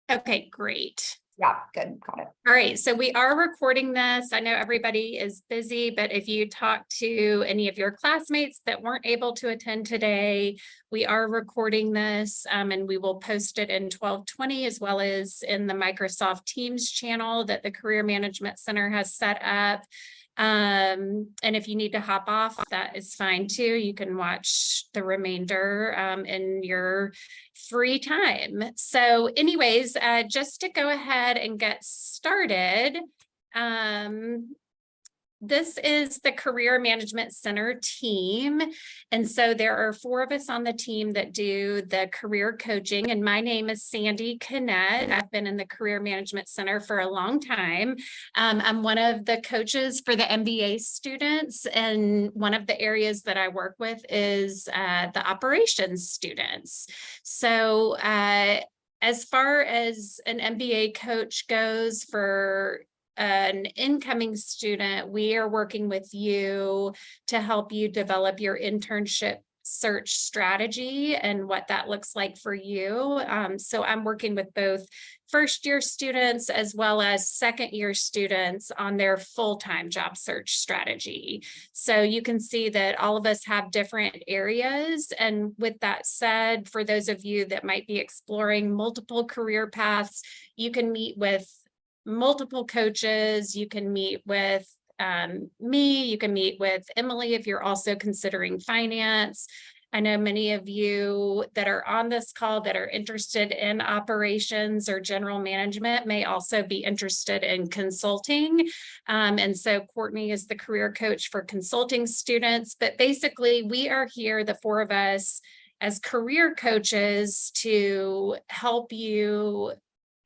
Okay, great. Yeah, good. Got it. All right, so we are recording this. I know everybody is busy, but if you talk to any of your classmates that weren't able to attend today, we are recording this and we will post it in 1220 as well as in the Microsoft Teams channel that the Career Management Center has set up. And if you need to hop off, that is fine too. You can watch the remainder in your free time. So anyways, just to go ahead and get started, this is the Career Management Center team. And so there are 4 of us on the team that do the career coaching. And my name is Sandy Kinnett. I've been in the Career Management Center for a long time. I'm one of the coaches for the MBA students. And one of the areas that I work with is the operations students. So as far as an MBA coach goes for an incoming student, we are working with you to help you develop your internship search strategy and what that looks like for you. So I'm working with both first-year students as well as second-year students on their full-time job search strategy. So you can see that all of us have different areas. And with that said, for those of you that might be exploring multiple career paths, you can meet with multiple coaches. You can meet with me, you can meet with Emily if you're also considering finance. I know many of you that are on this call that are interested in operations or general management may also be interested in consulting. And so Courtney is the career coach for consulting students, but basically we are here, the 4 of us, as career coaches to help you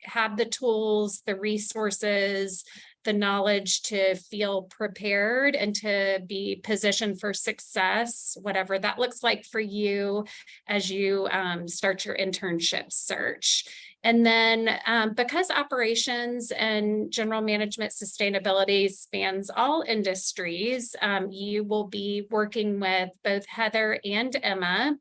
have the tools, the resources, the knowledge to feel prepared and to be positioned for success, whatever that looks like for you as you start your internship search. And then because operations and general management sustainability spans all industries, you will be working with both Heather and Emma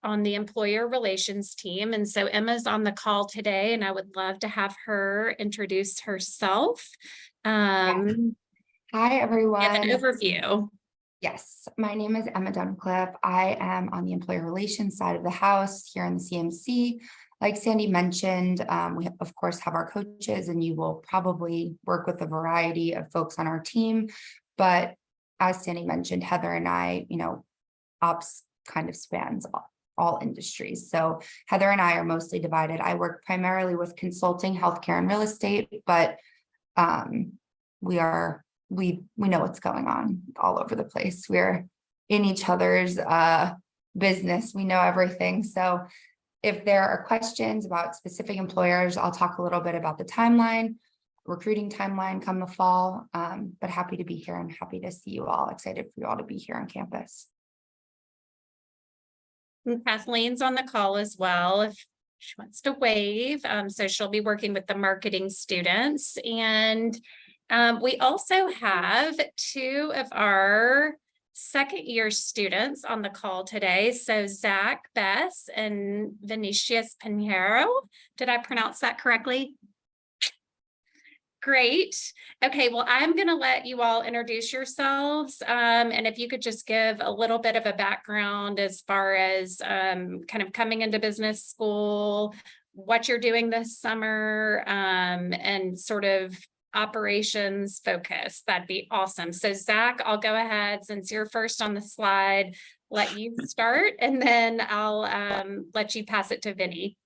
on the employer relations team. And so Emma's on the call today, and I would love to have her introduce herself. Hi, everyone. Give an overview. Yes, my name is Emma Duncliffe. I am on the employer relations side of the house here in the CMC. Like Sandy mentioned, we of course have our coaches, and you will probably work with a variety of folks on our team. But as Sandy mentioned, Heather and I, ops kind of spans all industries. So Heather and I are mostly divided. I work primarily with consulting, healthcare, and real estate, but we know what's going on all over the place. We're in each other's business. We know everything. So if there are questions about specific employers, I'll talk a little bit about the timeline, recruiting timeline come the fall, but happy to be here and happy to see you all. Excited for you all to be here on campus. And Kathleen's on the call as well if she wants to wave. So she'll be working with the marketing students. And we also have 2 of our second-year students on the call today. So Zach Bess and Vinicius Pinheiro. Did I pronounce that correctly? Great. Okay, well, I'm going to let you all introduce yourselves. And if you could just give a little bit of a background as far as kind of coming into business school, what you're doing this summer, and sort of operations focus, that'd be awesome. So Zach, I'll go ahead, since you're first on the slide, let you start, and then I'll let you pass it to Vinny.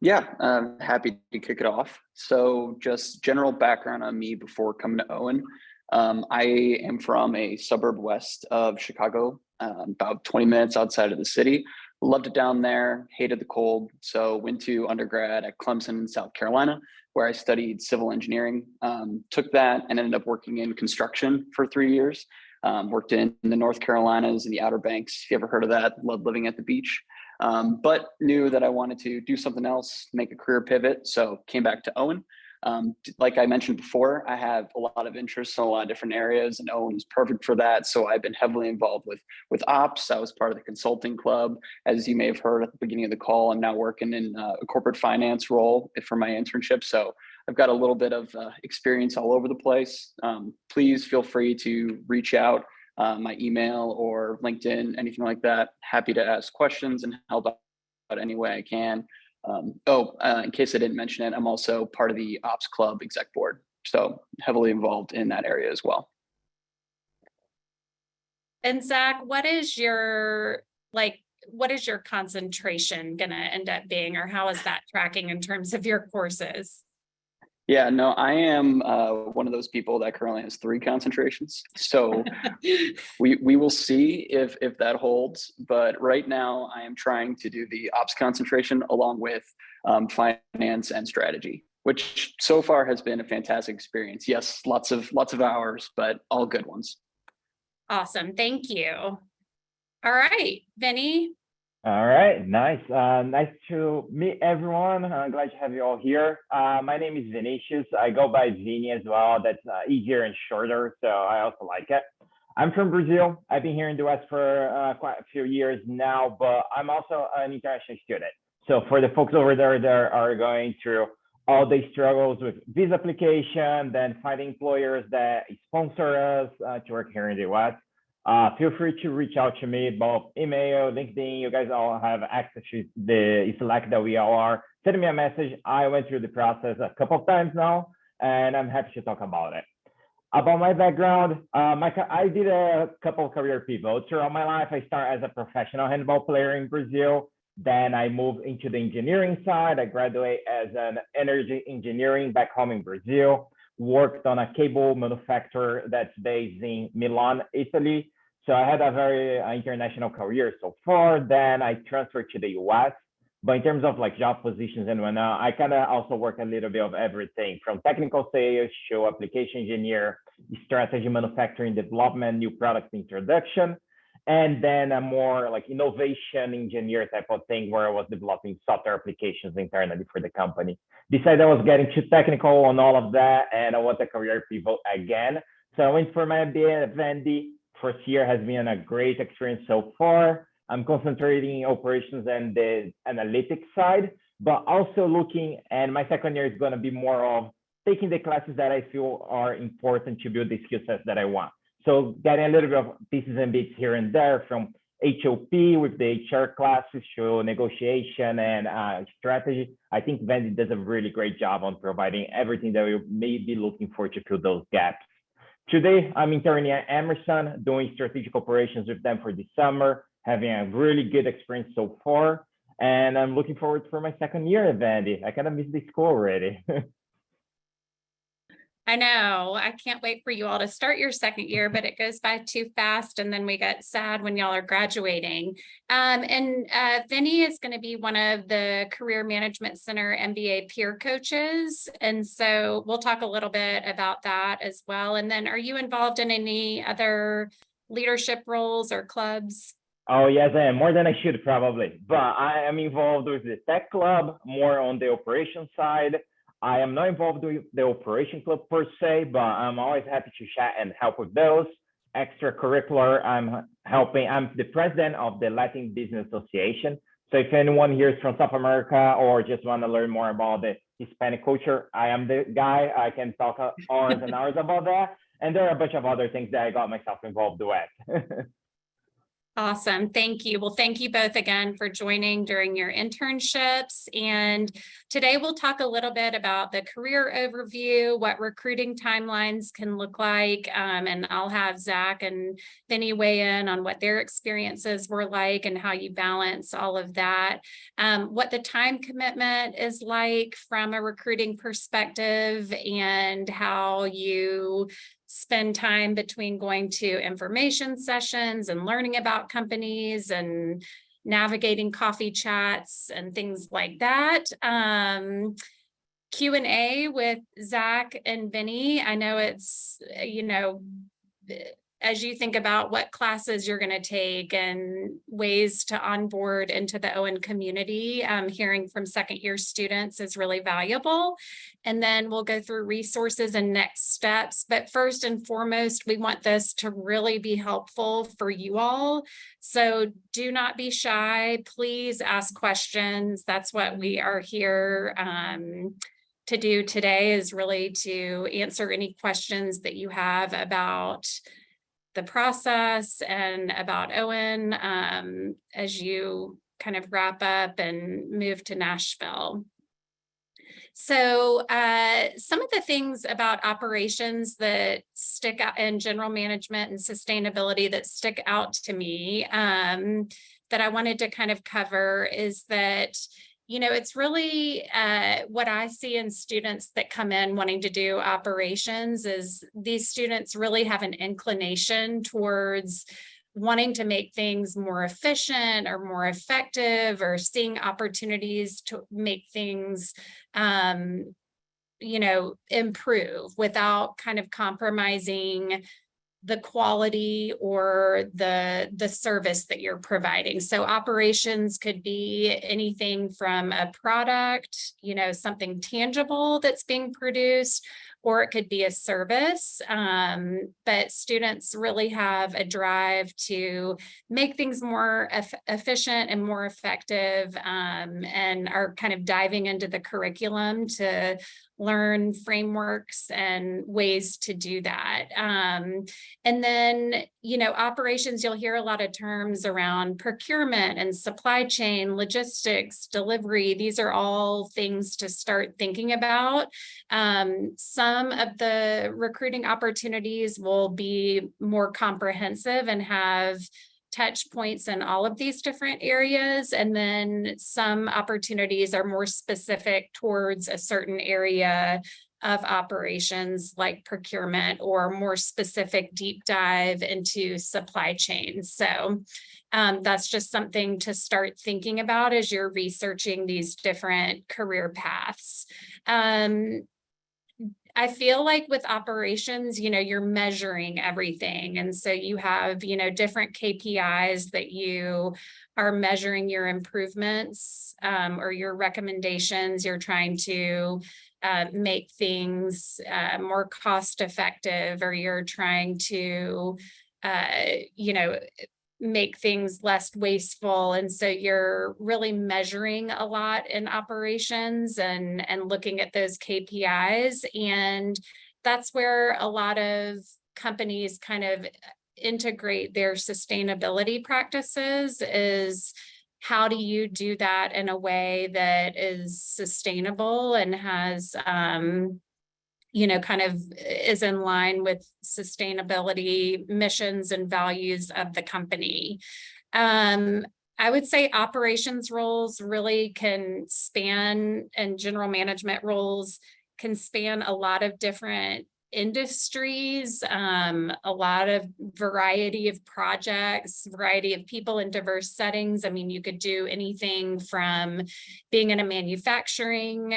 Yeah, I'm happy to kick it off. So just general background on me before coming to Owen. I am from a suburb west of Chicago, about 20 minutes outside of the city. Loved it down there, hated the cold. So went to undergrad at Clemson in South Carolina, where I studied civil engineering. Took that and ended up working in construction for 3 years. Worked in the North Carolinas and the Outer Banks. If you ever heard of that, loved living at the beach. But knew that I wanted to do something else, make a career pivot. So came back to Owen. Like I mentioned before, I have a lot of interests in a lot of different areas, and Owen is perfect for that. So I've been heavily involved with ops. I was part of the consulting club. As you may have heard at the beginning of the call, I'm now working in a corporate finance role for my internship. So I've got a little bit of experience all over the place. Please feel free to reach out, my email or LinkedIn, anything like that. Happy to ask questions and help out any way I can. In case I didn't mention it, I'm also part of the Ops Club exec board, so heavily involved in that area as well. And Zach, what is your concentration going to end up being, or how is that tracking in terms of your courses? Yeah, no, I am one of those people that currently has 3 concentrations. So we will see if that holds. But right now, I am trying to do the ops concentration along with finance and strategy, which so far has been a fantastic experience. Yes, lots of hours, but all good ones. Awesome, thank you. All right, Vinny. All right, nice. Nice to meet everyone. I'm glad to have you all here. My name is Vinicius. I go by Vini as well. That's easier and shorter, so I also like it. I'm from Brazil. I've been here in the West for quite a few years now, but I'm also an international student. So for the folks over there that are going through all the struggles with visa application, then finding employers that sponsor us to work here in the West, feel free to reach out to me, both email, LinkedIn. You guys all have access to the Slack that we all are. Send me a message. I went through the process a couple of times now, and I'm happy to talk about it. About my background, I did a couple of career pivots throughout my life. I started as a professional handball player in Brazil. Then I moved into the engineering side. I graduated as an energy engineering back home in Brazil. Worked on a cable manufacturer that's based in Milan, Italy. So I had a very international career so far. Then I transferred to the US. But in terms of like job positions and whatnot, I kind of also work a little bit of everything from technical sales to application engineer, strategy, manufacturing, development, new product introduction, and then a more like innovation engineer type of thing where I was developing software applications internally for the company. Decided I was getting too technical on all of that and I want a career pivot again. So I went for my MBA at Vandy. First year has been a great experience so far. I'm concentrating in operations and the analytics side, but also looking, and my second year is going to be more of taking the classes that I feel are important to build the skill sets that I want. So getting a little bit of pieces and bits here and there from HOP with the HR classes to negotiation and strategy. I think Vandy does a really great job on providing everything that we may be looking for to fill those gaps. Today, I'm interning at Emerson, doing strategic operations with them for the summer, having a really good experience so far. And I'm looking forward for my second year at Vandy. I kind of miss the school already. I know. I can't wait for you all to start your second year, but it goes by too fast. And then we get sad when y'all are graduating. Vinny is going to be one of the Career Management Center MBA peer coaches. And so we'll talk a little bit about that as well. And then are you involved in any other leadership roles or clubs? Oh, yes, I am. More than I should probably. But I am involved with the tech club, more on the operations side. I am not involved with the operation club per se, but I'm always happy to chat and help with those. Extracurricular, I'm the president of the Latin Business Association. So if anyone here is from South America or just want to learn more about the Hispanic culture, I am the guy. I can talk hours and hours about that. And there are a bunch of other things that I got myself involved with. Awesome. Thank you. Well, thank you both again for joining during your internships. And today we'll talk a little bit about the career overview, what recruiting timelines can look like. And I'll have Zach and Vinny weigh in on what their experiences were like and how you balance all of that. What the time commitment is like from a recruiting perspective and how you spend time between going to information sessions and learning about companies and navigating coffee chats and things like that. Q&A with Zach and Vinny. I know it's, as you think about what classes you're going to take and ways to onboard into the Owen community, hearing from second-year students is really valuable. And then we'll go through resources and next steps. But first and foremost, we want this to really be helpful for you all. So do not be shy. Please ask questions. That's what we are here to do today, is really to answer any questions that you have about the process and about Owen as you kind of wrap up and move to Nashville. So some of the things about operations that stick out in general management and sustainability that stick out to me that I wanted to kind of cover is that, you know, it's really what I see in students that come in wanting to do operations is these students really have an inclination towards wanting to make things more efficient or more effective, or seeing opportunities to make things, you know, improve without kind of compromising the quality or the service that you're providing. So operations could be anything from a product, you know, something tangible that's being produced, or it could be a service. But students really have a drive to make things more efficient and more effective, and are kind of diving into the curriculum to learn frameworks and ways to do that. And then, you know, operations, you'll hear a lot of terms around procurement and supply chain, logistics, delivery. These are all things to start thinking about. Some of the recruiting opportunities will be more comprehensive and have touch points in all of these different areas. And then some opportunities are more specific towards a certain area of operations like procurement, or more specific deep dive into supply chain. So that's just something to start thinking about as you're researching these different career paths. I feel like with operations, you know, you're measuring everything. And so you have, you know, different KPIs that you are measuring your improvements or your recommendations. You're trying to make things more cost effective, or you're trying to, you know, make things less wasteful. And so you're really measuring a lot in operations and looking at those KPIs. And that's where a lot of companies kind of integrate their sustainability practices, is how do you do that in a way that is sustainable and has, you know, kind of is in line with sustainability missions and values of the company. I would say operations roles really can span, and general management roles can span a lot of different industries, a lot of variety of projects, variety of people in diverse settings. I mean, you could do anything from being in a manufacturing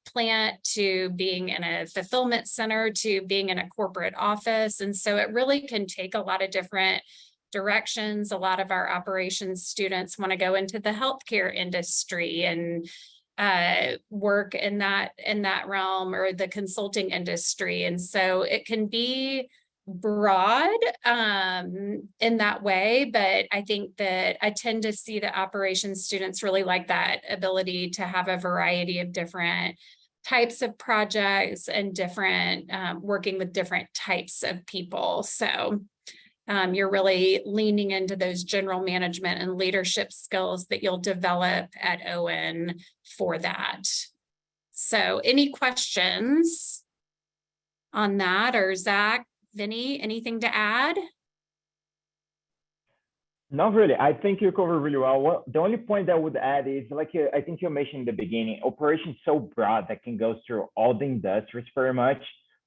plant to being in a fulfillment center to being in a corporate office. And so it really can take a lot of different directions. A lot of our operations students want to go into the healthcare industry and work in that realm, or the consulting industry. And so it can be broad in that way, but I think that I tend to see that operations students really like that ability to have a variety of different types of projects and different working with different types of people. So you're really leaning into those general management and leadership skills that you'll develop at Owen for that. So any questions on that? Or Zach, Vinny, anything to add? Not really. I think you covered really well. The only point I would add is, like I think you mentioned in the beginning, operations so broad that can go through all the industries very much.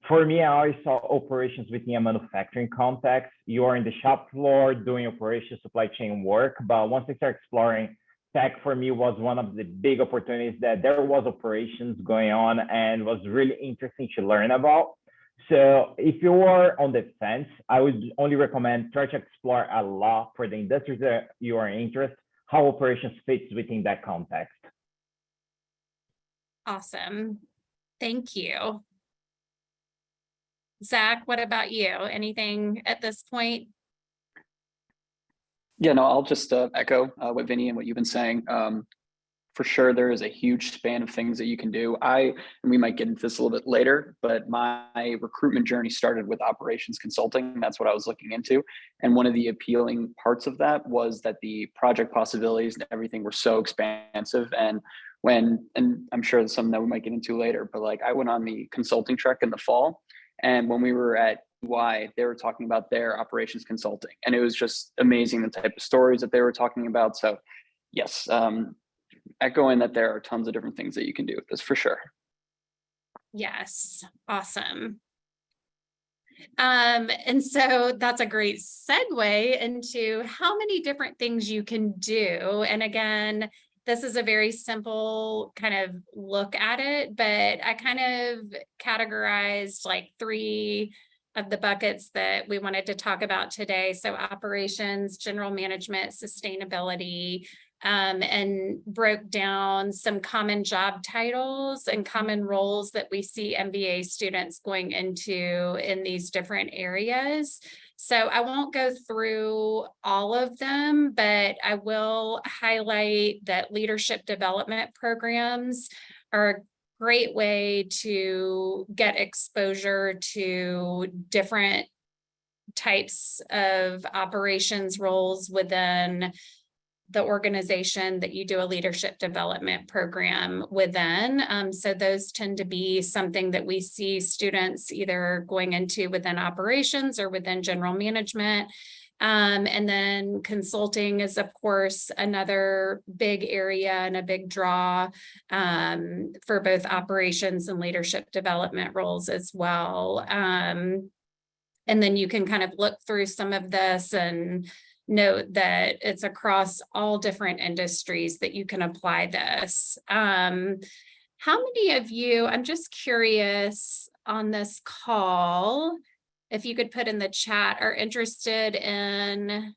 For me, I always saw operations within a manufacturing context. You are in the shop floor doing operations, supply chain work. But once I started exploring tech, for me was one of the big opportunities that there was operations going on and was really interesting to learn about. So if you are on the fence, I would only recommend try to explore a lot for the industries that you are interested, how operations fits within that context. Awesome. Thank you. Zach, what about you? Anything at this point? Yeah, no, I'll just echo what Vinny and what you've been saying. For sure, there is a huge span of things that you can do. And we might get into this a little bit later, but my recruitment journey started with operations consulting. That's what I was looking into. And one of the appealing parts of that was that the project possibilities and everything were so expansive. And I'm sure there's something that we might get into later, but like I went on the consulting trek in the fall. And when we were at EY, they were talking about their operations consulting. And it was just amazing the type of stories that they were talking about. So yes, echoing that there are tons of different things that you can do with this for sure. Yes, awesome. And so that's a great segue into how many different things you can do. And again, this is a very simple kind of look at it, but I kind of categorized like 3 of the buckets that we wanted to talk about today. So operations, general management, sustainability, and broke down some common job titles and common roles that we see MBA students going into in these different areas. So I won't go through all of them, but I will highlight that leadership development programs are a great way to get exposure to different types of operations roles within the organization that you do a leadership development program within. So those tend to be something that we see students either going into within operations or within general management. And then consulting is, of course, another big area and a big draw for both operations and leadership development roles as well. And then you can kind of look through some of this and note that it's across all different industries that you can apply this. How many of you, I'm just curious on this call, if you could put in the chat, are interested in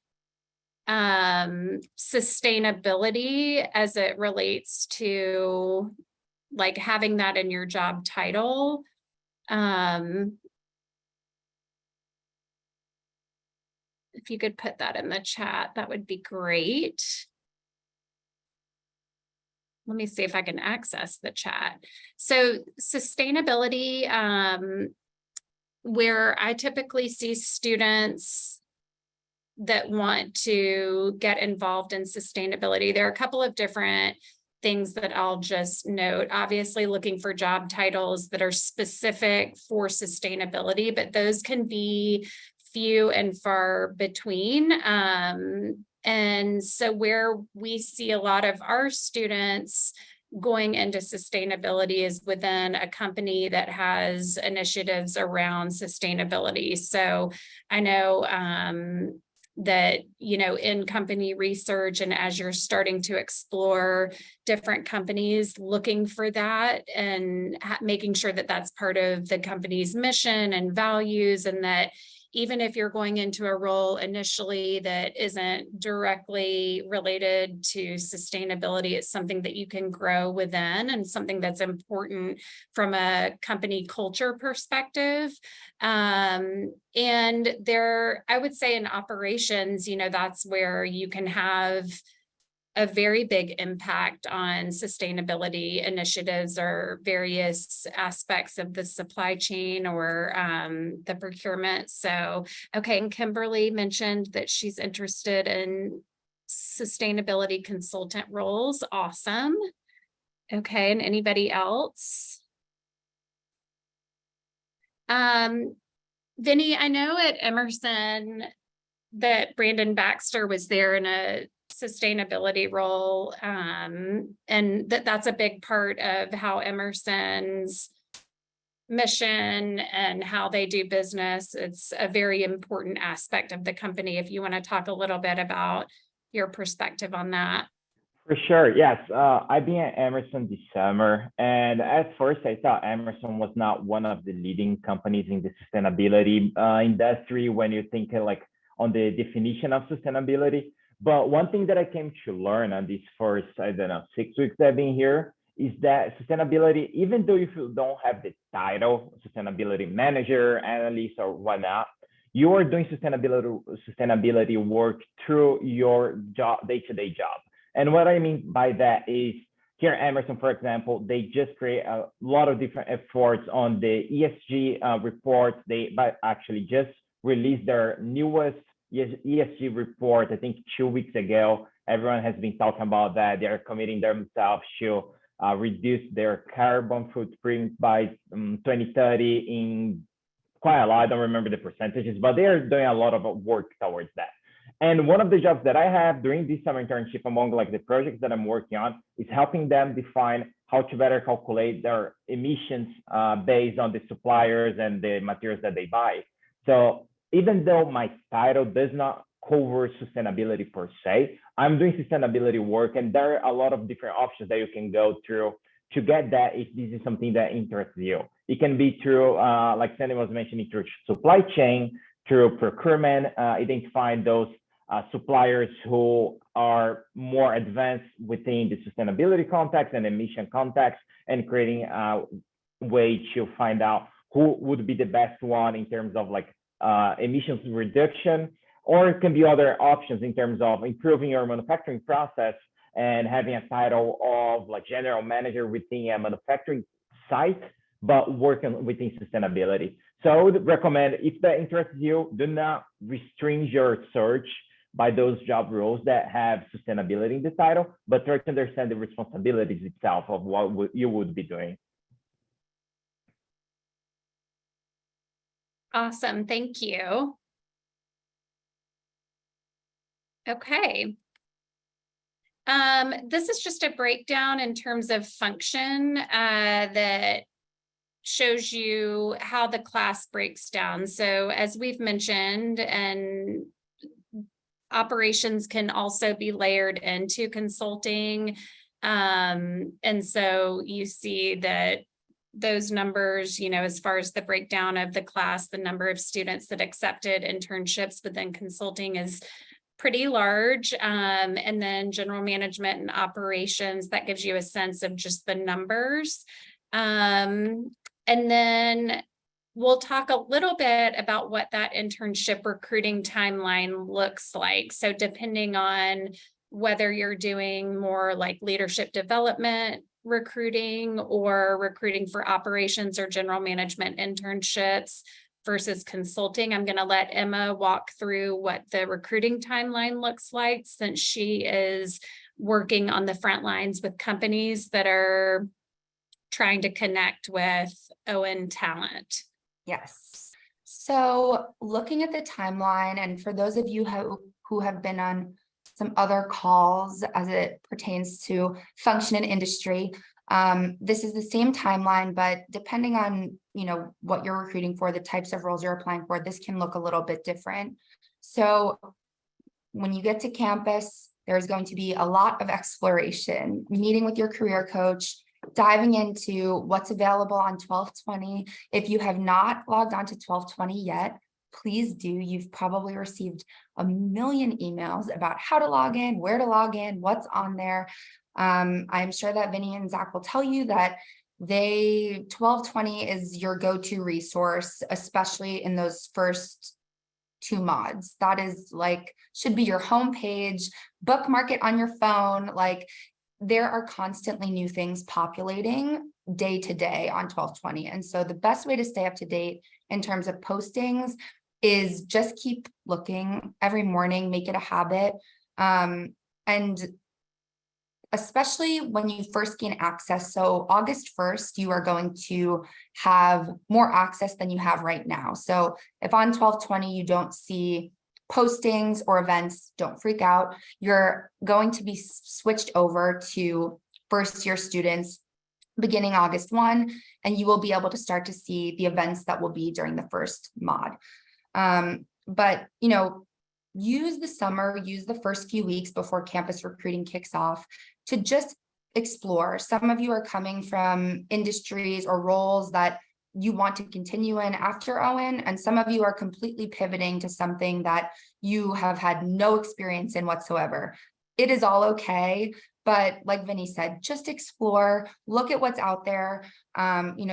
sustainability as it relates to like having that in your job title? If you could put that in the chat, that would be great. Let me see if I can access the chat. So sustainability, where I typically see students that want to get involved in sustainability, there are a couple of different things that I'll just note. Obviously, looking for job titles that are specific for sustainability, but those can be few and far between. And so where we see a lot of our students going into sustainability is within a company that has initiatives around sustainability. So I know that, you know, in company research and as you're starting to explore different companies looking for that and making sure that that's part of the company's mission and values, and that even if you're going into a role initially that isn't directly related to sustainability, it's something that you can grow within and something that's important from a company culture perspective. And there, I would say in operations, you know, that's where you can have a very big impact on sustainability initiatives or various aspects of the supply chain or the procurement. So, okay, and Kimberly mentioned that she's interested in sustainability consultant roles. Awesome. Okay, and anybody else? Vinny, I know at Emerson that Brandon Baxter was there in a sustainability role, and that's a big part of how Emerson's mission and how they do business. It's a very important aspect of the company. If you want to talk a little bit about your perspective on that. For sure, yes. I've been at Emerson this summer, and at first I thought Emerson was not one of the leading companies in the sustainability industry when you think like on the definition of sustainability. But one thing that I came to learn on these first, I don't know, 6 weeks that I've been here is that sustainability, even though if you don't have the title, sustainability manager, analyst, or whatnot, you are doing sustainability work through your job, day-to-day job. And what I mean by that is here at Emerson, for example, they just create a lot of different efforts on the ESG reports. They actually just released their newest ESG report, I think 2 weeks ago. Everyone has been talking about that. They're committing themselves to reduce their carbon footprint by 2030 in quite a lot. I don't remember the percentages, but they're doing a lot of work towards that. And one of the jobs that I have during this summer internship among like the projects that I'm working on is helping them define how to better calculate their emissions based on the suppliers and the materials that they buy. So even though my title does not cover sustainability per se, I'm doing sustainability work, and there are a lot of different options that you can go through to get that if this is something that interests you. It can be through, like Sandy was mentioning, through supply chain, through procurement, identifying those suppliers who are more advanced within the sustainability context and emission context, and creating a way to find out who would be the best one in terms of like emissions reduction, or it can be other options in terms of improving your manufacturing process and having a title of like general manager within a manufacturing site, but working within sustainability. So I would recommend, if that interests you, do not restrict your search by those job roles that have sustainability in the title, but try to understand the responsibilities itself of what you would be doing. Awesome, thank you. Okay. This is just a breakdown in terms of function that shows you how the class breaks down. So as we've mentioned, and operations can also be layered into consulting. And so you see that those numbers, you know, as far as the breakdown of the class, the number of students that accepted internships within consulting is pretty large. And then general management and operations, that gives you a sense of just the numbers. And then we'll talk a little bit about what that internship recruiting timeline looks like. So depending on whether you're doing more like leadership development recruiting or recruiting for operations or general management internships versus consulting, I'm going to let Emma walk through what the recruiting timeline looks like, since she is working on the front lines with companies that are trying to connect with ON talent. Yes. So looking at the timeline, and for those of you who have been on some other calls as it pertains to function in industry, this is the same timeline, but depending on, you know, what you're recruiting for, the types of roles you're applying for, this can look a little bit different. So when you get to campus, there's going to be a lot of exploration, meeting with your career coach, diving into what's available on 1220. If you have not logged on to 1220 yet, please do. You've probably received a million emails about how to log in, where to log in, what's on there. I'm sure that Vinny and Zach will tell you that 1220 is your go-to resource, especially in those first 2 mods. That is like, should be your homepage, bookmark it on your phone. Like, there are constantly new things populating day to day on 1220. And so the best way to stay up to date in terms of postings is just keep looking every morning, make it a habit. And especially when you first gain access. So August 1st, you are going to have more access than you have right now. So if on 1220 you don't see postings or events, don't freak out. You're going to be switched over to first year students beginning August 1, and you will be able to start to see the events that will be during the first mod. But, you know, use the summer, use the first few weeks before campus recruiting kicks off to just explore. Some of you are coming from industries or roles that you want to continue in after Owen, and some of you are completely pivoting to something that you have had no experience in whatsoever. It is all okay, but like Vinny said, just explore, look at what's out there.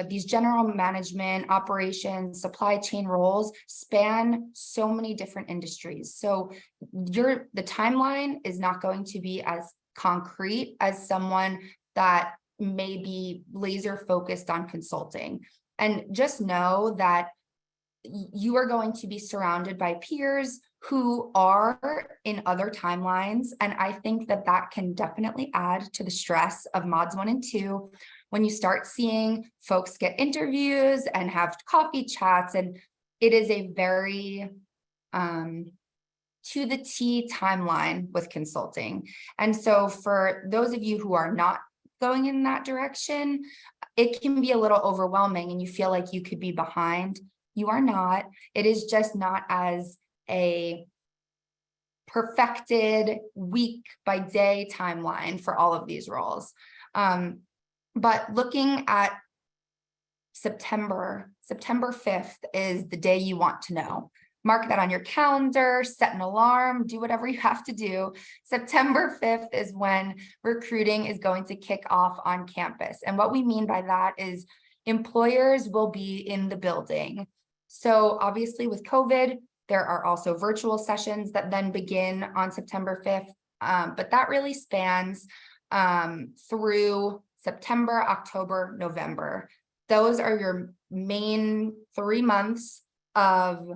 These general management, operations, supply chain roles span so many different industries. So the timeline is not going to be as concrete as someone that may be laser focused on consulting. And just know that you are going to be surrounded by peers who are in other timelines. And I think that that can definitely add to the stress of mods 1 and 2 when you start seeing folks get interviews and have coffee chats. And it is a very to the T timeline with consulting. And so for those of you who are not going in that direction, it can be a little overwhelming and you feel like you could be behind. You are not. It is just not as a perfected week by day timeline for all of these roles. But looking at September 5th is the day you want to know. Mark that on your calendar, set an alarm, do whatever you have to do. September 5th is when recruiting is going to kick off on campus. And what we mean by that is employers will be in the building. So obviously with COVID, there are also virtual sessions that then begin on September 5th, but that really spans through September, October, November. Those are your main 3 months of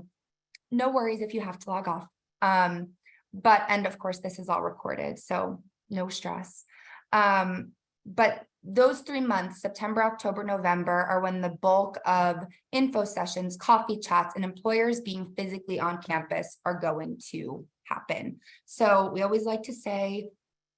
no worries if you have to log off. And of course, this is all recorded, so no stress. But those 3 months, September, October, November, are when the bulk of info sessions, coffee chats, and employers being physically on campus are going to happen. So we always like to say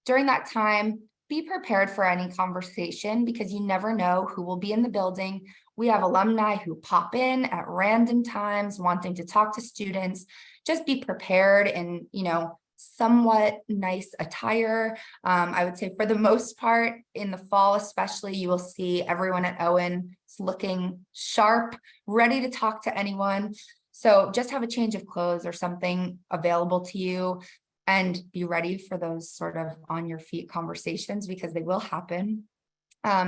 during that time, be prepared for any conversation because you never know who will be in the building. We have alumni who pop in at random times wanting to talk to students. Just be prepared in, somewhat nice attire. I would say for the most part in the fall, especially, you will see everyone at Owen looking sharp, ready to talk to anyone. So just have a change of clothes or something available to you and be ready for those sort of on your feet conversations because they will happen.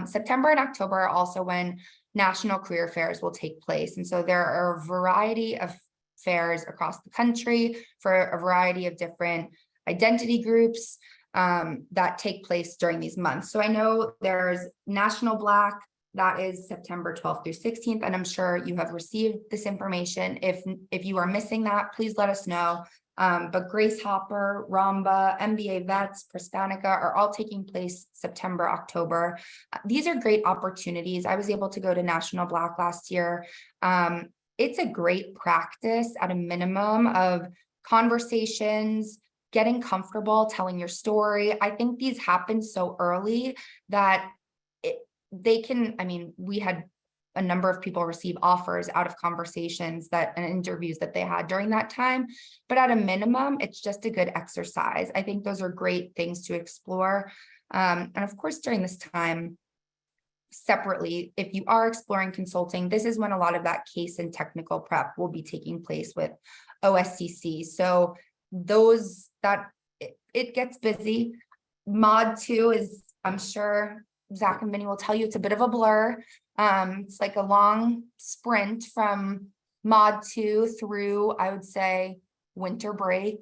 September and October are also when national career fairs will take place. And so there are a variety of fairs across the country for a variety of different identity groups that take place during these months. So I know there's National Black, that is September 12th through 16th, and I'm sure you have received this information. If you are missing that, please let us know. But Grace Hopper, Ramba, MBA Vets, Prospanica are all taking place September, October. These are great opportunities. I was able to go to National Black last year. It's a great practice at a minimum of conversations, getting comfortable, telling your story. I think these happen so early that we had a number of people receive offers out of conversations and interviews that they had during that time. But at a minimum, it's just a good exercise. I think those are great things to explore. And of course, during this time, separately, if you are exploring consulting, this is when a lot of that case and technical prep will be taking place with OSCC. So it gets busy. Mod 2 is, I'm sure Zach and Vinny will tell you, it's a bit of a blur. It's like a long sprint from Mod 2 through, I would say, winter break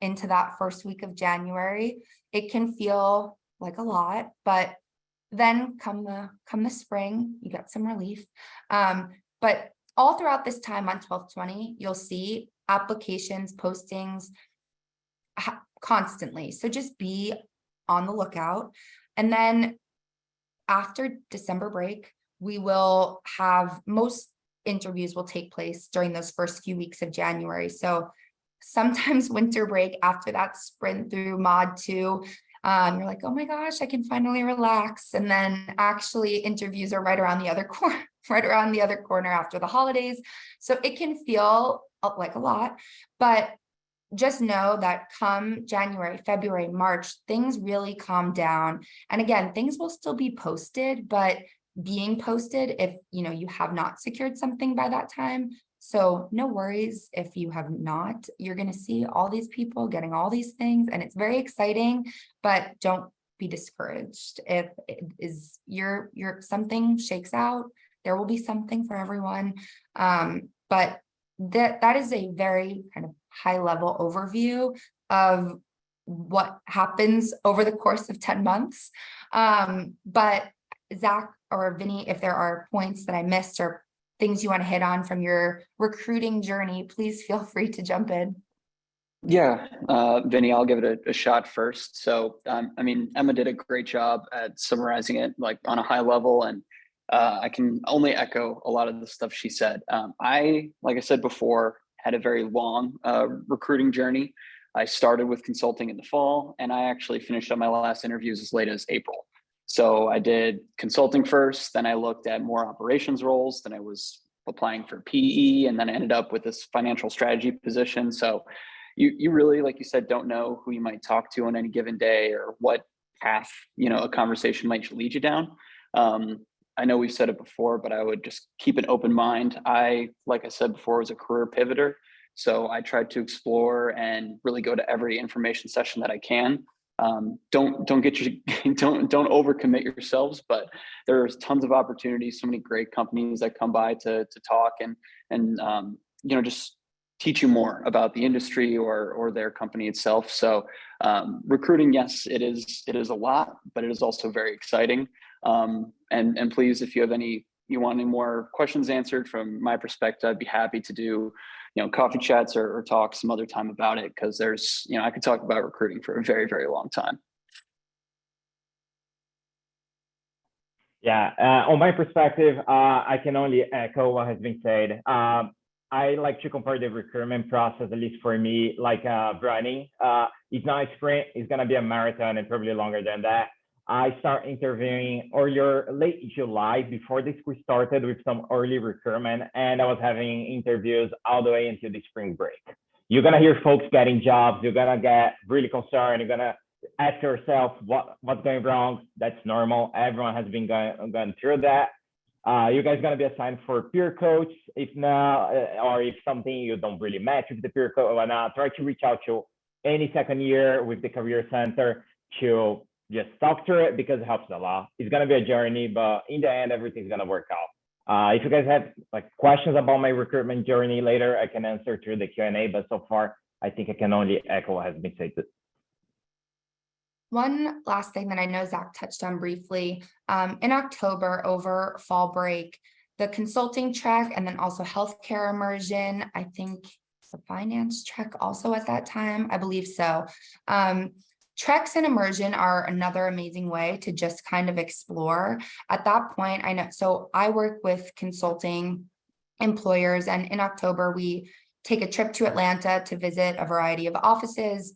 into that first week of January. It can feel like a lot, but then come the spring, you get some relief. But all throughout this time on 12/20, you'll see applications, postings constantly. So just be on the lookout. And then after December break, we will have most interviews will take place during those first few weeks of January. So sometimes winter break after that sprint through Mod 2, you're like, oh my gosh, I can finally relax. And then actually interviews are right around the other corner after the holidays. So it can feel like a lot, but just know that come January, February, March, things really calm down. And again, things will still be posted, but being posted if you have not secured something by that time. So no worries if you have not. You're going to see all these people getting all these things, and it's very exciting, but don't be discouraged. If it is your something shakes out, there will be something for everyone. But that is a very kind of high level overview of what happens over the course of 10 months. But Zach or Vinny, if there are points that I missed or things you want to hit on from your recruiting journey, please feel free to jump in. Yeah, Vinny, I'll give it a shot first. So, I mean, Emma did a great job at summarizing it like on a high level, and I can only echo a lot of the stuff she said. Like I said before, had a very long recruiting journey. I started with consulting in the fall, and I actually finished up my last interviews as late as April. So I did consulting first, then I looked at more operations roles, then I was applying for PE, and then I ended up with this financial strategy position. So you really, like you said, don't know who you might talk to on any given day or what path, a conversation might lead you down. I know we've said it before, but I would just keep an open mind. Like I said before, was a career pivoter. So I tried to explore and really go to every information session that I can. Don't overcommit yourselves, but there's tons of opportunities, so many great companies that come by to talk and just teach you more about the industry or their company itself. So recruiting, yes, it is a lot, but it is also very exciting. And please, if you want any more questions answered from my perspective, I'd be happy to do coffee chats or talk some other time about it, because there's I could talk about recruiting for a very, very long time. Yeah, on my perspective, I can only echo what has been said. I like to compare the recruitment process, at least for me, like running. It's not a sprint, it's going to be a marathon and probably longer than that. I start interviewing earlier, late July, before the school started, with some early recruitment, and I was having interviews all the way until the spring break. You're going to hear folks getting jobs, you're going to get really concerned, you're going to ask yourself what's going wrong. That's normal. Everyone has been going through that. You guys going to be assigned for peer coach. If not, or if something you don't really match with the peer coach, try to reach out to any second year with the career center to just talk through it, because it helps a lot. It's going to be a journey, but in the end, everything's going to work out. If you guys have questions about my recruitment journey later, I can answer through the Q&A, but so far, I think I can only echo what has been said. One last thing that I know Zach touched on briefly, in October over fall break, the consulting track and then also healthcare immersion, I think the finance track also at that time, I believe so. Treks and immersion are another amazing way to just kind of explore. At that point, I know, so I work with consulting employers, and in October, we take a trip to Atlanta to visit a variety of offices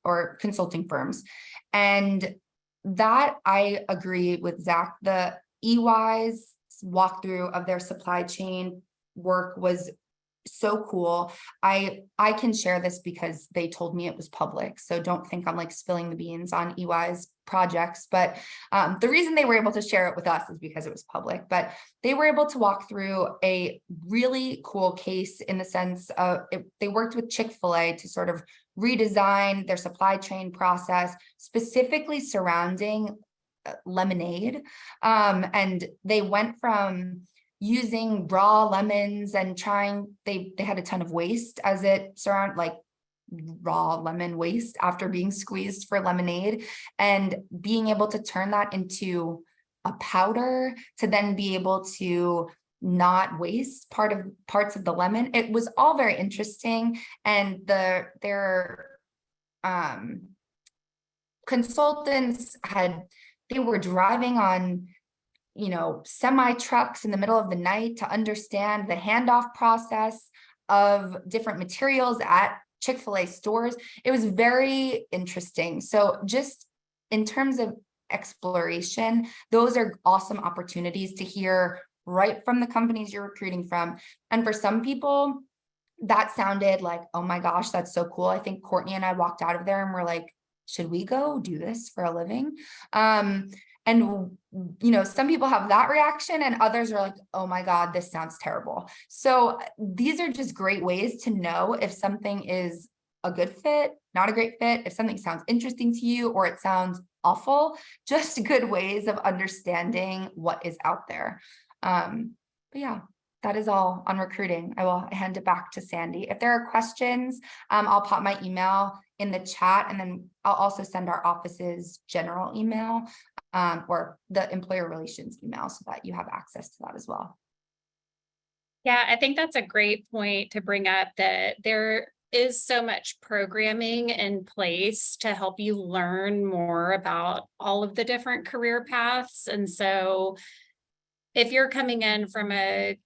or consulting firms. And that, I agree with Zach, the EY's walkthrough of their supply chain work was so cool. I can share this because they told me it was public, so don't think I'm spilling the beans on EY's projects, but the reason they were able to share it with us is because it was public. But they were able to walk through a really cool case in the sense of they worked with Chick-fil-A to sort of redesign their supply chain process, specifically surrounding lemonade, and they went from using raw lemons and they had a ton of waste as it raw lemon waste after being squeezed for lemonade, and being able to turn that into a powder to then be able to not waste parts of the lemon. It was all very interesting. And their consultants they were driving on semi trucks in the middle of the night to understand the handoff process of different materials at Chick-fil-A stores. It was very interesting. So just in terms of exploration, those are awesome opportunities to hear right from the companies you're recruiting from. And for some people, that sounded like, oh my gosh, that's so cool. I think Courtney and I walked out of there and we're like, should we go do this for a living? And some people have that reaction and others are like, oh my God, this sounds terrible. So these are just great ways to know if something is a good fit, not a great fit, if something sounds interesting to you or it sounds awful, just good ways of understanding what is out there. But yeah, that is all on recruiting. I will hand it back to Sandy. If there are questions, I'll pop my email in the chat, and then I'll also send our office's general email or the employer relations email so that you have access to that as well. Yeah, I think that's a great point to bring up, that there is so much programming in place to help you learn more about all of the different career paths. And so if you're coming in from a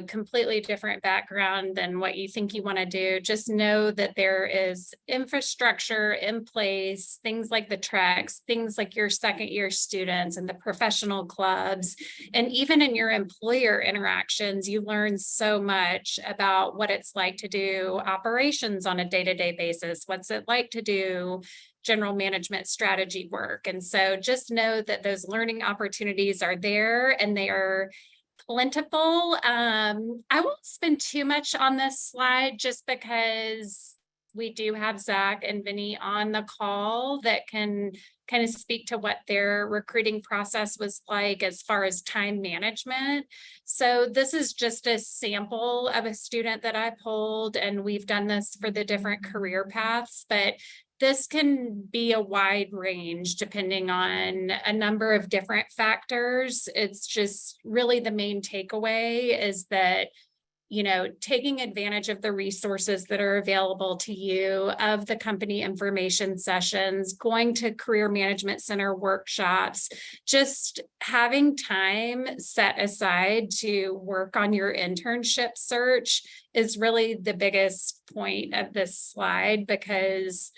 completely different background than what you think you want to do, just know that there is infrastructure in place, things like the tracks, things like your second year students and the professional clubs, and even in your employer interactions, you learn so much about what it's like to do operations on a day-to-day basis. What's it like to do general management strategy work? And so just know that those learning opportunities are there and they are plentiful. I won't spend too much on this slide just because we do have Zach and Vinny on the call that can kind of speak to what their recruiting process was like as far as time management. So this is just a sample of a student that I pulled, and we've done this for the different career paths, but this can be a wide range depending on a number of different factors. It's just really the main takeaway is that, taking advantage of the resources that are available to you, of the company information sessions, going to Career Management Center workshops, just having time set aside to work on your internship search is really the biggest point of this slide, because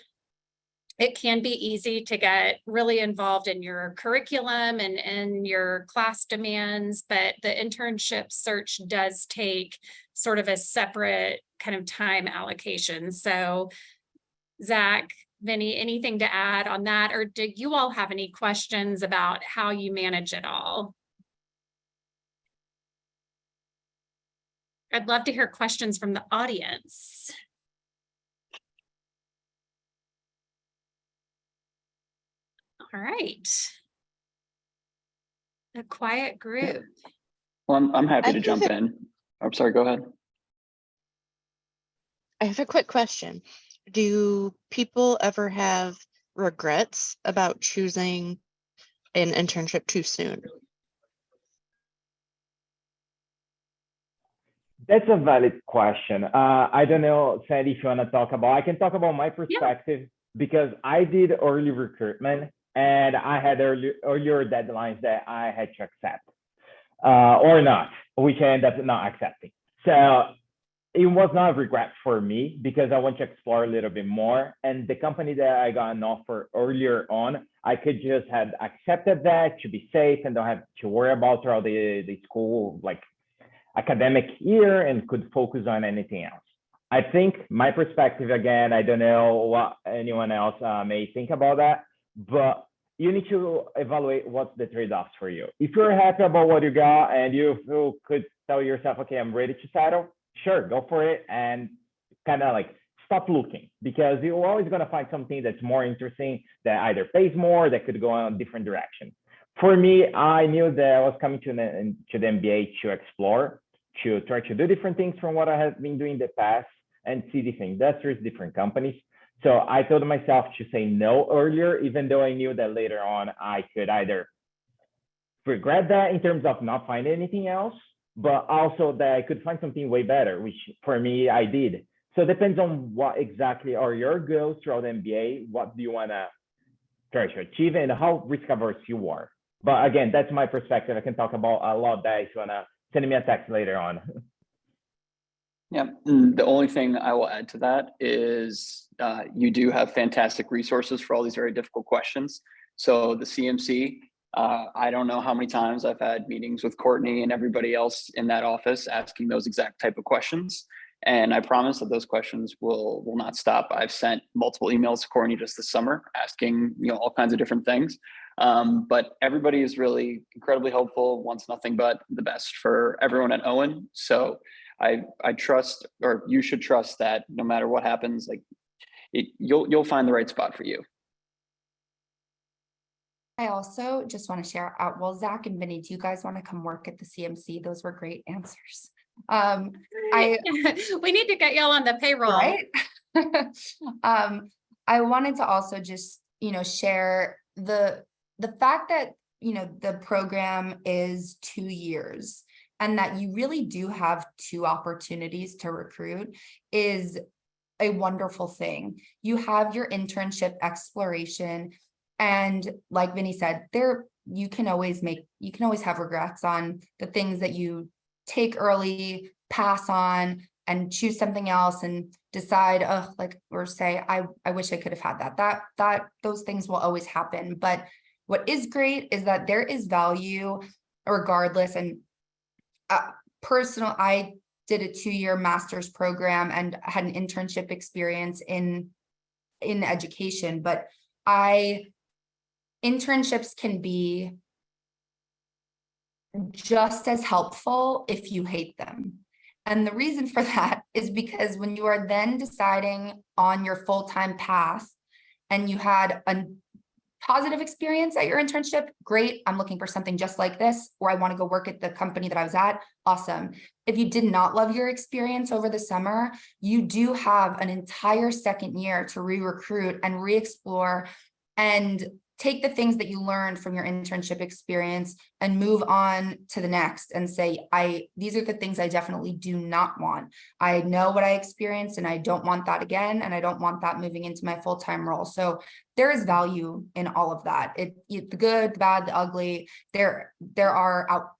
it can be easy to get really involved in your curriculum and your class demands, but the internship search does take sort of a separate kind of time allocation. So Zach, Vinny, anything to add on that? Or do you all have any questions about how you manage it all? I'd love to hear questions from the audience. All right. A quiet group. Well, I'm happy to jump in. I'm sorry, go ahead. I have a quick question. Do people ever have regrets about choosing an internship too soon? That's a valid question. I don't know, Sandy, if you want to talk about, I can talk about my perspective because I did early recruitment and I had earlier deadlines that I had to accept or not, which I ended up not accepting. So it was not a regret for me because I want to explore a little bit more. And the company that I got an offer earlier on, I could just have accepted that to be safe and don't have to worry about throughout the school, like academic year, and could focus on anything else. I think my perspective, again, I don't know what anyone else may think about that, but you need to evaluate what's the trade-offs for you. If you're happy about what you got and you could tell yourself, okay, I'm ready to settle, sure, go for it and kind of like stop looking, because you're always going to find something that's more interesting, that either pays more, that could go in a different direction. For me, I knew that I was coming to the MBA to explore, to try to do different things from what I have been doing in the past and see different industries, different companies. So I told myself to say no earlier, even though I knew that later on I could either regret that in terms of not finding anything else, but also that I could find something way better, which for me, I did. So it depends on what exactly are your goals throughout the MBA, what do you want to try to achieve, and how risk averse you are. But again, that's my perspective. I can talk about a lot of that if you want to send me a text later on. Yeah, the only thing I will add to that is you do have fantastic resources for all these very difficult questions. So the CMC, I don't know how many times I've had meetings with Courtney and everybody else in that office asking those exact type of questions. And I promise that those questions will not stop. I've sent multiple emails to Courtney just this summer asking, all kinds of different things. But everybody is really incredibly helpful, wants nothing but the best for everyone at Owen. So I trust, or you should trust, that no matter what happens, like you'll find the right spot for you. I also just want to share out, well, Zach and Vinny, do you guys want to come work at the CMC? Those were great answers. We need to get y'all on the payroll. Right? I wanted to also just, share the fact that, the program is 2 years and that you really do have 2 opportunities to recruit is a wonderful thing. You have your internship exploration, and like Vinny said, you can always have regrets on the things that you take early, pass on, and choose something else and decide, or say, I wish I could have had that those things will always happen. But what is great is that there is value regardless. And I did a 2-year master's program and had an internship experience in education, but internships can be just as helpful if you hate them. And the reason for that is because when you are then deciding on your full-time path and you had a positive experience at your internship, great, I'm looking for something just like this, or I want to go work at the company that I was at, awesome. If you did not love your experience over the summer, you do have an entire second year to re-recruit and re-explore and take the things that you learned from your internship experience and move on to the next and say, these are the things I definitely do not want. I know what I experienced and I don't want that again. And I don't want that moving into my full-time role. So there is value in all of that. The good, the bad, the ugly, there are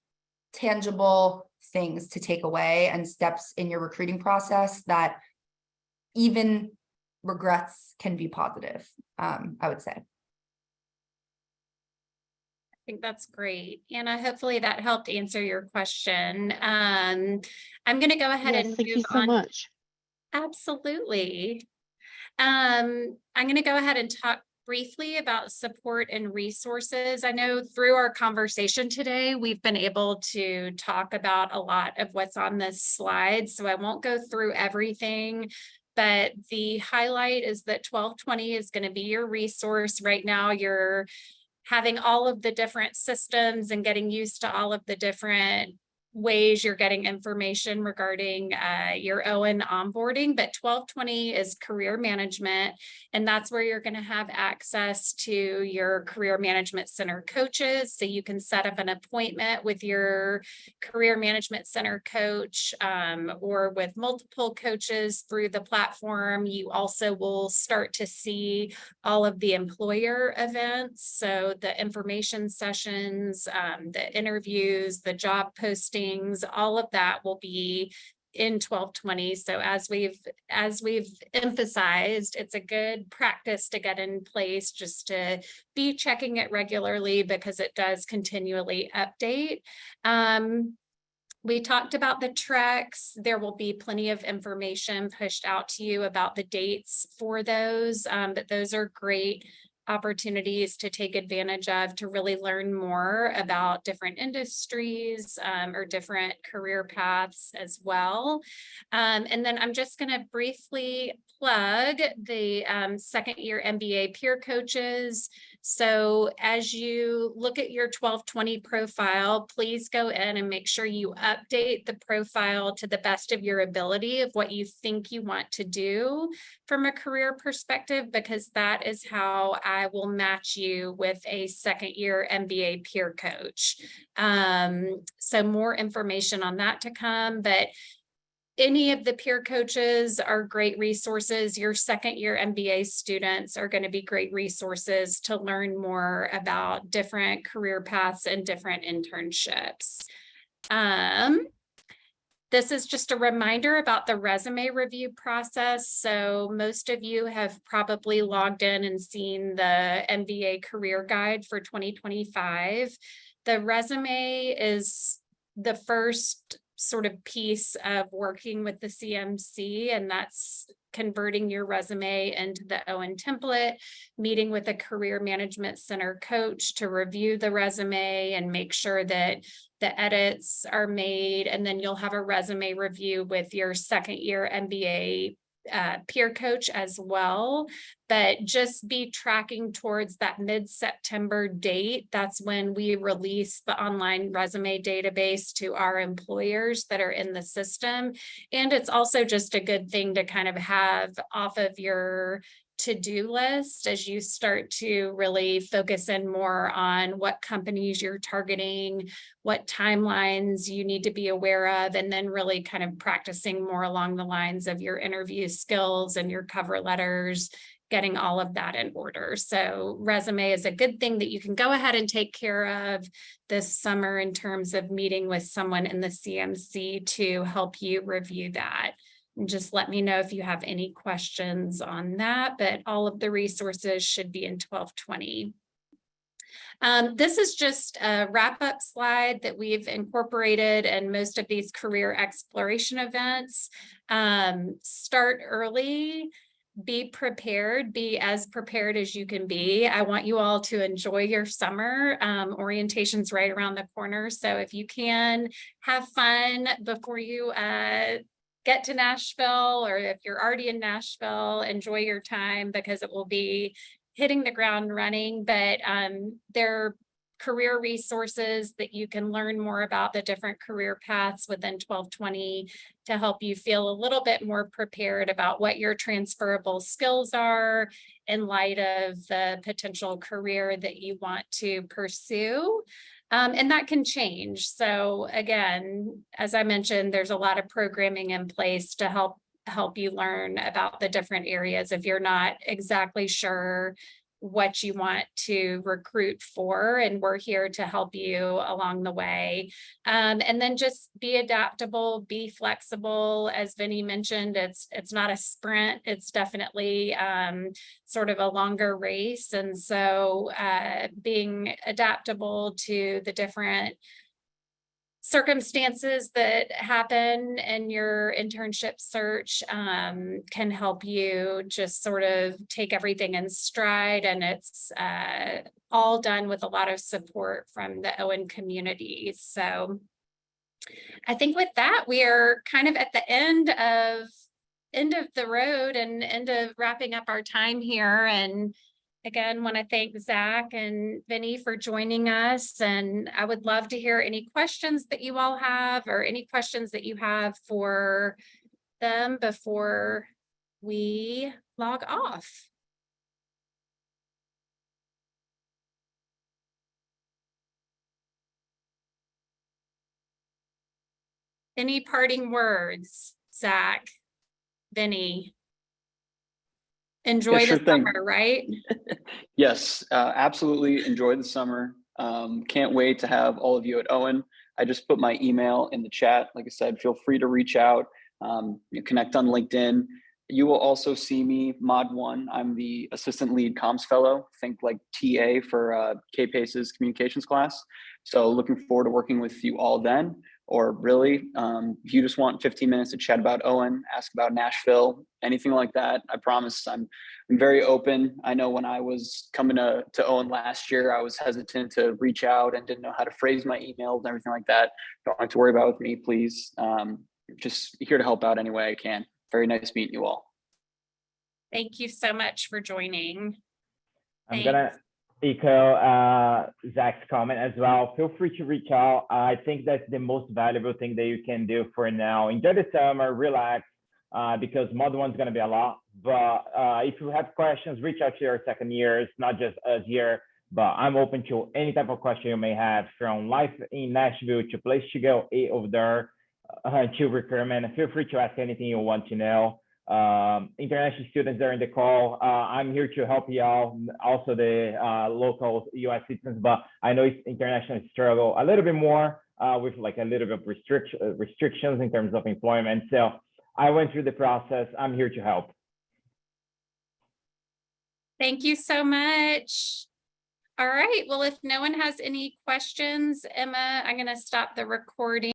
tangible things to take away and steps in your recruiting process that even regrets can be positive, I would say. I think that's great. Anna, hopefully that helped answer your question. I'm going to go ahead and thank you move so on. much. Absolutely. I'm going to go ahead and talk briefly about support and resources. I know through our conversation today, we've been able to talk about a lot of what's on this slide, so I won't go through everything. But the highlight is that 1220 is going to be your resource. Right now, you're having all of the different systems and getting used to all of the different ways you're getting information regarding your Owen onboarding, but 1220 is career management, and that's where you're going to have access to your career management center coaches, so you can set up an appointment with your career management center coach or with multiple coaches through the platform. You also will start to see all of the employer events, so the information sessions, the interviews, the job postings, all of that will be in 1220. So as we've emphasized, it's a good practice to get in place, just to be checking it regularly because it does continually update. We talked about the treks. There will be plenty of information pushed out to you about the dates for those, but those are great opportunities to take advantage of to really learn more about different industries or different career paths as well. And then I'm just going to briefly plug the second year MBA peer coaches. So as you look at your 1220 profile, please go in and make sure you update the profile to the best of your ability of what you think you want to do from a career perspective, because that is how I will match you with a second year MBA peer coach. So more information on that to come, but any of the peer coaches are great resources. Your second year MBA students are going to be great resources to learn more about different career paths and different internships. This is just a reminder about the resume review process. So most of you have probably logged in and seen the MBA career guide for 2025. The resume is the first sort of piece of working with the CMC, and that's converting your resume into the Owen template, meeting with a career management center coach to review the resume and make sure that the edits are made. And then you'll have a resume review with your second year MBA peer coach as well. But just be tracking towards that mid-September date. That's when we release the online resume database to our employers that are in the system. And it's also just a good thing to kind of have off of your to-do list as you start to really focus in more on what companies you're targeting, what timelines you need to be aware of, and then really kind of practicing more along the lines of your interview skills and your cover letters, getting all of that in order. So resume is a good thing that you can go ahead and take care of this summer in terms of meeting with someone in the CMC to help you review that. And just let me know if you have any questions on that, but all of the resources should be in 1220. This is just a wrap-up slide that we've incorporated in most of these career exploration events. Start early, be prepared, be as prepared as you can be. I want you all to enjoy your summer. Orientation's right around the corner, so if you can, have fun before you get to Nashville, or if you're already in Nashville, enjoy your time because it will be hitting the ground running. But there are career resources that you can learn more about the different career paths within 1220 to help you feel a little bit more prepared about what your transferable skills are in light of the potential career that you want to pursue. And that can change. So again, as I mentioned, there's a lot of programming in place to help you learn about the different areas if you're not exactly sure what you want to recruit for, and we're here to help you along the way. And then just be adaptable, be flexible. As Vinny mentioned, it's not a sprint, it's definitely sort of a longer race. And so being adaptable to the different circumstances that happen in your internship search can help you just sort of take everything in stride, and it's all done with a lot of support from the Owen community. So I think with that, we are kind of at the end of the road and end of wrapping up our time here. And again, want to thank Zach and Vinny for joining us. And I would love to hear any questions that you all have, or any questions that you have for them before we log off. Any parting words, Zach, Vinny? Enjoy Yeah, sure the thing. summer, right? Yes, absolutely. Enjoy the summer. Can't wait to have all of you at Owen. I just put my email in the chat. Like I said, feel free to reach out, connect on LinkedIn. You will also see me, Mod 1. I'm the Assistant Lead Comms Fellow, think like TA for K-Pace's communications class. So looking forward to working with you all then. Or really, if you just want 15 minutes to chat about Owen, ask about Nashville, anything like that, I promise I'm very open. I know when I was coming to Owen last year, I was hesitant to reach out and didn't know how to phrase my emails and everything like that. Don't have to worry about with me, please. Just here to help out any way I can. Very nice meeting you all. Thank you so much for joining. I'm gonna echo Zach's comment as well. Feel free to reach out. I think that's the most valuable thing that you can do for now. Enjoy the summer, relax, because Mod 1's gonna be a lot. But if you have questions, reach out to your second year. It's not just us here, but I'm open to any type of question you may have, from life in Nashville to place to go over there to recruitment. Feel free to ask anything you want to know. International students that are in the call, I'm here to help you out, also the local US citizens, but I know international struggle a little bit more with like a little bit of restrictions in terms of employment. So I went through the process. I'm here to help. Thank you so much. All right, well, if no one has any questions, Emma, I'm going to stop the recording.